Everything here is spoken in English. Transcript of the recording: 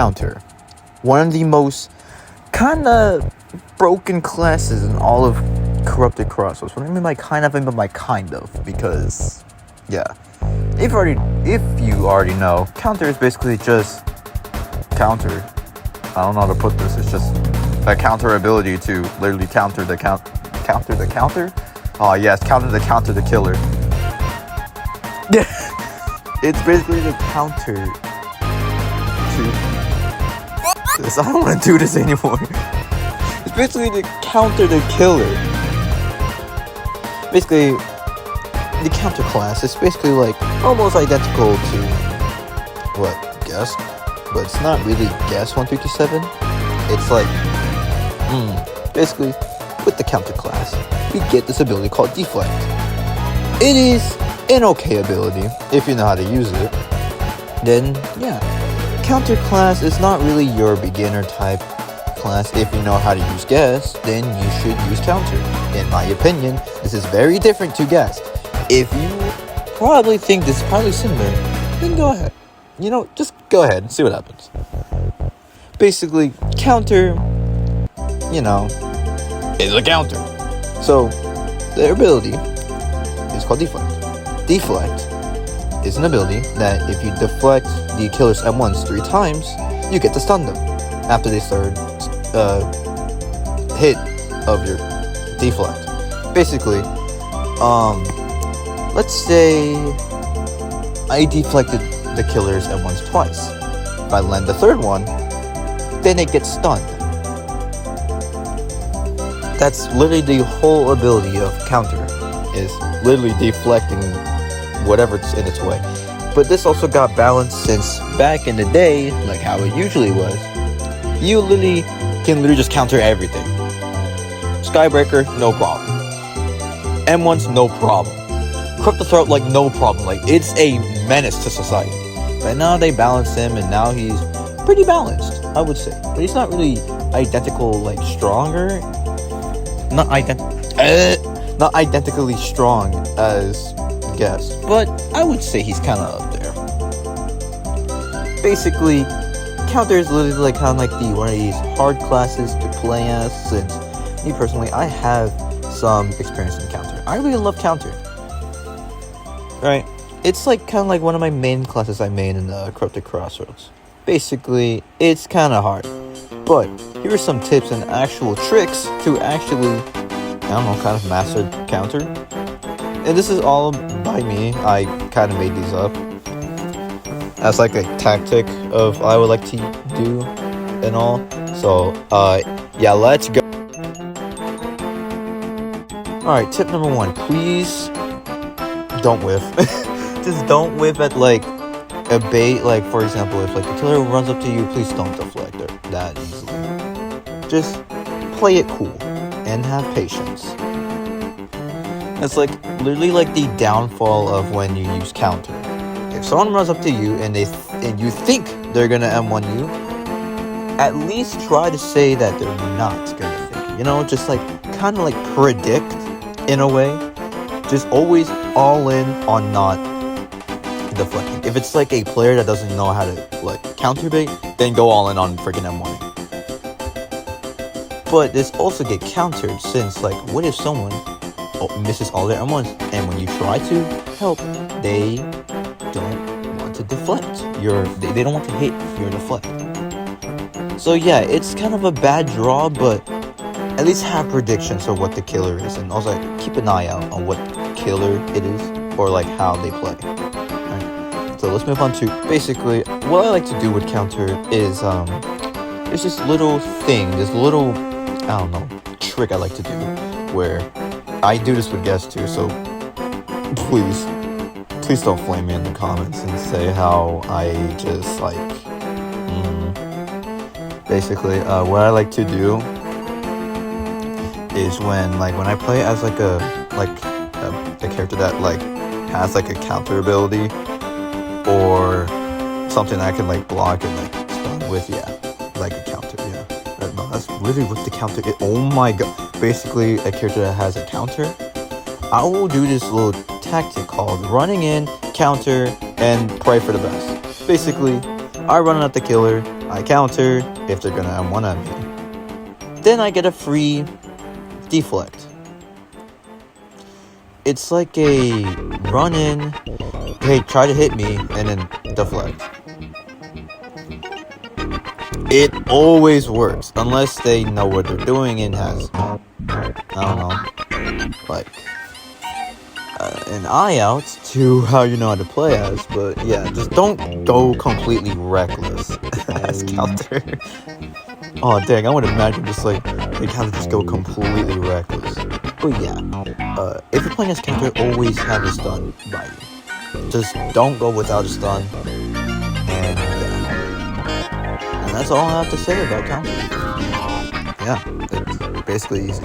counter. One of the most kind of broken classes in all of corrupted crossroads. What I mean by kind of, I mean by kind of, because yeah, if you already know, counter is basically just counter. I don't know how to put this. It's just a counter ability to literally counter the counter. Oh yes, counter the killer. Yeah, it's basically the counter to this. I don't want to do this anymore. It's basically to counter the killer. Basically, the counter class is basically like almost identical to what guess, but it's not really guess 1 through 7. It's like basically with the counter class, we get this ability called deflect. It is an okay ability if you know how to use it. Then yeah, counter class is not really your beginner type class. If you know how to use guess, then you should use counter. In my opinion, this is very different to guess. If you probably think this is probably similar, then go ahead. Just go ahead and see what happens. Basically, counter, is a counter. So, their ability is called deflect. Deflect is an ability that if you deflect the killer's M1s 3 times, you get to stun them after they third hit of your deflect. Basically, let's say I deflected the killer's M1s twice. If I land the third one, then it gets stunned. That's literally the whole ability of counter, is literally deflecting whatever's in its way. But this also got balanced since back in the day, like how it usually was, you can just counter everything. Skybreaker, no problem. M1's no problem. Corrupt the Throat, like no problem. Like it's a menace to society. But now they balanced him, and now he's pretty balanced, I would say. But he's not really identical, like stronger. Not identically strong as Guess, but I would say he's kind of up there. Basically, counter is literally like kind of like one of these hard classes to play as. Since me personally, I have some experience in counter. I really love counter. Right? It's like kind of like one of my main classes I made in the Corrupted Crossroads. Basically, it's kind of hard, but here are some tips and actual tricks to actually, kind of master counter. And this is all by me. I kind of made these up as like a tactic of I would like to do and all. So, yeah, let's go. Alright, tip number 1. Please don't whiff. Just don't whiff at like a bait. Like, for example, if like the killer runs up to you, please don't deflect it that easily. Just play it cool and have patience. It's like literally like the downfall of when you use counter. If someone runs up to you and you think they're gonna M1 you, at least try to say that they're not gonna think. Just like kind of like predict in a way. Just always all in on not deflecting. If it's like a player that doesn't know how to like counter bait, then go all in on freaking M1. But this also get countered since like what if someone misses all their M1s, and when you try to help, they don't want to deflect they don't want to hit your deflect. So yeah, it's kind of a bad draw, but at least have predictions of what the killer is, and also keep an eye out on what killer it is or like how they play. Right. So let's move on to basically what I like to do with counter is there's this little thing, this little trick I like to do where I do this with guests too, so please don't flame me in the comments and say how I just like basically what I like to do is when I play as like a character that like has like a counter ability or something I can like block and like stun with, like a counter, no, that's really what the counter is. Oh my god. Basically a character that has a counter, I will do this little tactic called running in, counter, and pray for the best. Basically, I run at the killer, I counter if they're gonna one at me. Then I get a free deflect. It's like a run in, hey, try to hit me, and then deflect. It always works, unless they know what they're doing and has, I don't know, like, an eye out to how you know how to play as. But yeah, just don't go completely reckless as counter. Oh dang, I would imagine just like how to just go completely reckless. But yeah, if you're playing as counter, always have a stun by you. Just don't go without a stun. And yeah, and that's all I have to say about counter. Yeah, it's basically easy.